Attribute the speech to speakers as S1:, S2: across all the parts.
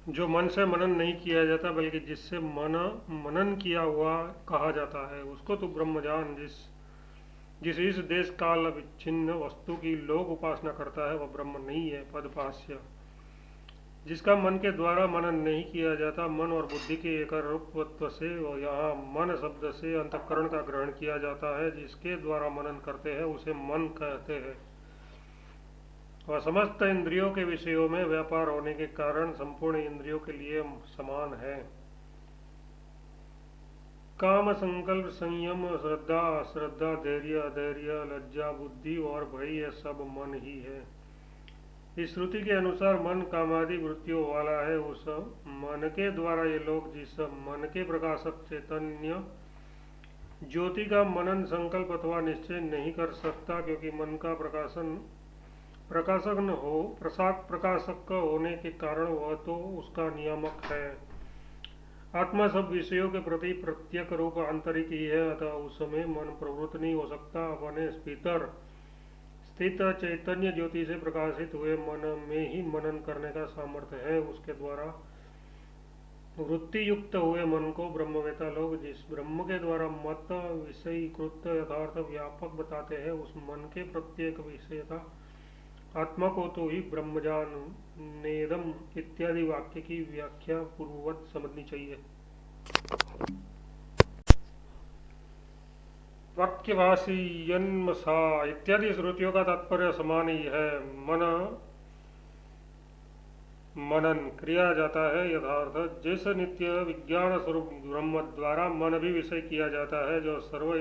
S1: जो मन से मनन नहीं किया जाता बल्कि जिससे मनन किया हुआ कहा जाता है उसको तो ब्रह्मजान जिस जिस इस देश काल अविच्छिन्न वस्तु की लोक उपासना करता है वह ब्रह्म नहीं है। पदभाष्य। जिसका मन के द्वारा मनन नहीं किया जाता, मन और बुद्धि के एकरूपत्व से और यहाँ मन शब्द से अंतःकरण का ग्रहण किया जाता है, जिसके द्वारा मनन करते हैं उसे मन कहते हैं। वह समस्त इंद्रियों के विषयों में व्यापार होने के कारण संपूर्ण इंद्रियों के लिए समान है। काम, संकल्प, संयम, श्रद्धा, अश्रद्धा, धैर्य, अधैर्य, लज्जा, बुद्धि और भय यह सब मन ही है। इस श्रुति के अनुसार मन कामादि वृत्तियों वाला है। उस मन के द्वारा ये लोग जिस मन के प्रकाशक चैतन्य ज्योति का मनन, संकल्प अथवा निश्चय नहीं कर सकता, क्योंकि मन का प्रकाशक न हो प्रकाशक होने के कारण वह तो उसका नियामक है। आत्मा सब विषयों के प्रति प्रत्यक रूप आंतरिक ही है, अतः उसमें मन प्रवृत्त नहीं हो सकता। अपने भीतर स्थित चैतन्य ज्योति से प्रकाशित हुए मन में ही मनन करने का सामर्थ्य है। उसके द्वारा वृत्ति युक्त हुए मन को ब्रह्मवेता लोग जिस ब्रह्म के द्वारा मत विषयीकृत यथार्थ व्यापक बताते हैं, उस मन के प्रत्येक विषयता आत्मा को तो ही ब्रह्मजान नेदम इत्यादि वाक्य की व्याख्या पूर्ववत समझनी चाहिए। वाक्यभाषी यन्मसा इत्यादि श्रुतियों का तात्पर्य समान ही है। मनन क्रिया जाता है यथार्थ जिस नित्य विज्ञान स्वरूप ब्रह्म द्वारा मन भी विषय किया जाता है, जो सर्व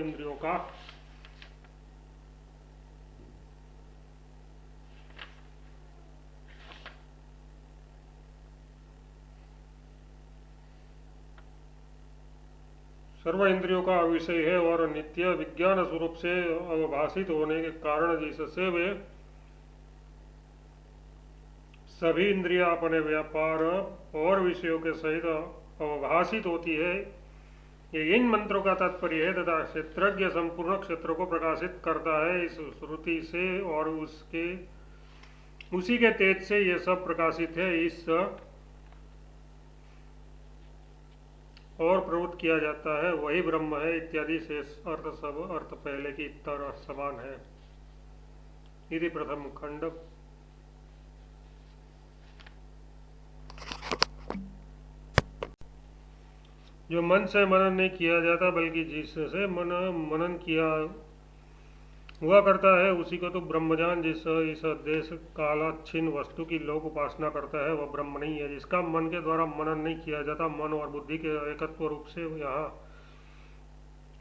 S1: इंद्रियों का विषय है और नित्य विज्ञान स्वरूप से अवभाषित होने के कारण जिससे वे सभी इंद्रियां अपने व्यापार और विषयों के सहित अवभाषित होती है, ये इन मंत्रों का तात्पर्य है तथा क्षेत्रज्ञ संपूर्ण क्षेत्र को प्रकाशित करता है। इस श्रुति से और उसी के तेज से ये सब प्रकाशित है। इस और प्रवृत्त किया जाता है वही ब्रह्म है इत्यादि शेष अर्थ सब अर्थ पहले की तरह समान है। यदि प्रथम खंड। जो मन से मनन नहीं किया जाता बल्कि जिससे मनन किया हुआ करता है उसी को तो ब्रह्मजान जिस इस देश कालाच्छिन्न वस्तु की लोक उपासना करता है वह ब्रह्म नहीं है। जिसका मन के द्वारा मनन नहीं किया जाता, मन और बुद्धि के एकत्व रूप से यहाँ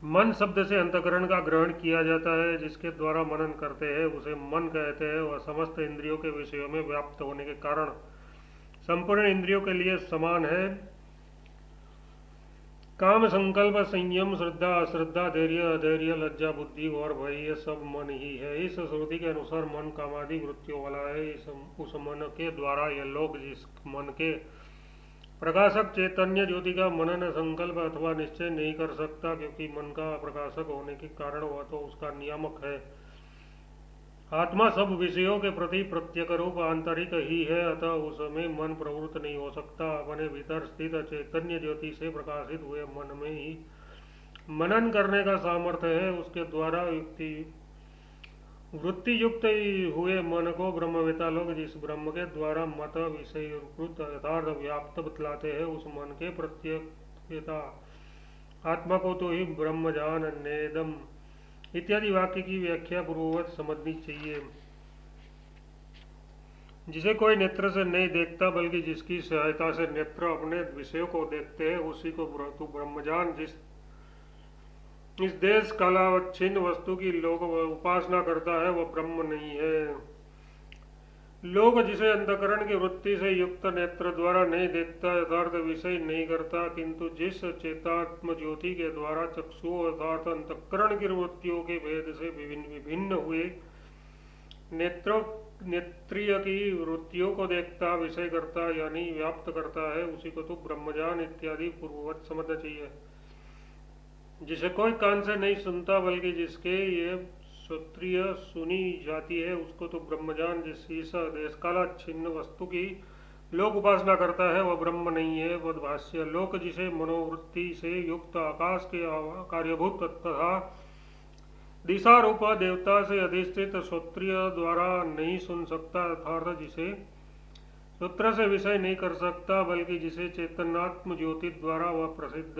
S1: मन शब्द से अंतकरण का ग्रहण किया जाता है, जिसके द्वारा मनन करते हैं उसे मन कहते हैं। वह समस्त इंद्रियों के विषयों में व्याप्त होने के कारण संपूर्ण इंद्रियों के लिए समान है। काम, संकल्प, संयम, श्रद्धा, अश्रद्धा, धैर्य, अधैर्य, लज्जा, बुद्धि और भय ये सब मन ही है। इस श्रुति के अनुसार मन कामादि वृत्तियों वाला है। उस मन के द्वारा ये लोग जिस मन के प्रकाशक चैतन्य ज्योति का मनन, संकल्प अथवा निश्चय नहीं कर सकता, क्योंकि मन का प्रकाशक होने के कारण वह तो उसका नियामक है। आत्मा सब विषयों के प्रति प्रत्यक रूप आंतरिक ही है, अतः उसमें मन प्रवृत्त नहीं हो सकता। अपने भीतर स्थित चैतन्य ज्योति से प्रकाशित हुए मन में ही मनन करने का सामर्थ्य है। उसके द्वारा वृत्ति युक्त हुए मन को ब्रह्मवेता लोग जिस ब्रह्म के द्वारा मत विषयीकृत यथार्थ व्याप्त बतलाते हैं, उस मन के प्रत्येकता आत्मा को तो ही ब्रह्मजान नेदम इत्यादि वाक्य की व्याख्या पूर्ववत समझनी चाहिए। जिसे कोई नेत्र से नहीं देखता बल्कि जिसकी सहायता से नेत्र अपने विषयों को देखते हैं, उसी को तू ब्रह्मजान जिस इस देश कालावच्छिन्न वस्तु की लोग उपासना करता है वह ब्रह्म नहीं है। लोग जिसे अंतकरण की वृत्ति से युक्त नेत्र द्वारा नहीं देखता, यथार्थ विषय नहीं करता, किंतु जिस चेतात्म ज्योति के द्वारा चक्षु अर्थात अंतकरण की वृत्तियों के भेद से विभिन्न हुए नेत्रिय की वृत्तियों को देखता, विषय करता यानी व्याप्त करता है, उसी को तो ब्रह्मजान इत्यादि पूर्ववत समझना चाहिए। जिसे कोई कान से नहीं सुनता बल्कि जिसके ये श्रोत्रिय सुनी जाती है, उसको तो ब्रह्मजान जिस देश काला छिन्न वस्तु की लोक उपासना करता है वह ब्रह्म नहीं है। पदभाष्य। लोक जिसे मनोवृत्ति से युक्त आकाश के कार्यभूत तथा दिशा रूप देवता से अधिष्ठित श्रोत्रिय द्वारा नहीं सुन सकता, अर्थात जिसे श्रोत्र से विषय नहीं कर सकता, बल्कि जिसे चैतन्यात्म ज्योति द्वारा वह प्रसिद्ध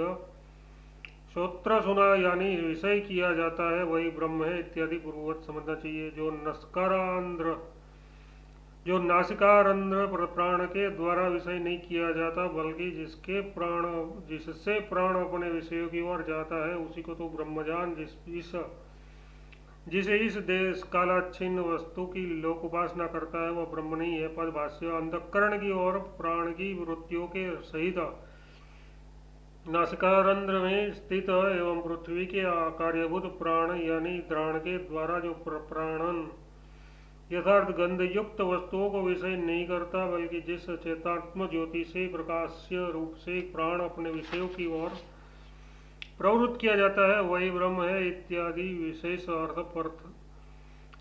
S1: श्रोत्र सुना यानी विषय किया जाता है, वही ब्रह्म है इत्यादि पूर्ववत समझना चाहिए। जो नासिकारंध्र प्राण के द्वारा विषय नहीं किया जाता, बल्कि जिससे प्राण अपने विषयों की ओर जाता है, उसी को तो ब्रह्मजान जिसे इस देश कालाच्छिन्न वस्तु की लोक उपासना करता है वह ब्रह्म नहीं है। पदभाष्य। अंतःकरण की ओर प्राण की वृत्तियों के सहित नासिकारंध्र में स्थित एवं पृथ्वी के कार्यभूत प्राण यानी द्राण के द्वारा जो प्राणन यथार्थ गंध युक्त वस्तुओं को विषय नहीं करता, बल्कि जिस चेतात्म ज्योति से प्रकाश्य रूप से प्राण अपने विषयों की ओर प्रवृत्त किया जाता है, वही ब्रह्म है इत्यादि विशेष अर्थ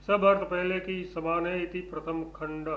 S1: सब अर्थ पहले की समान है इति प्रथम खंड।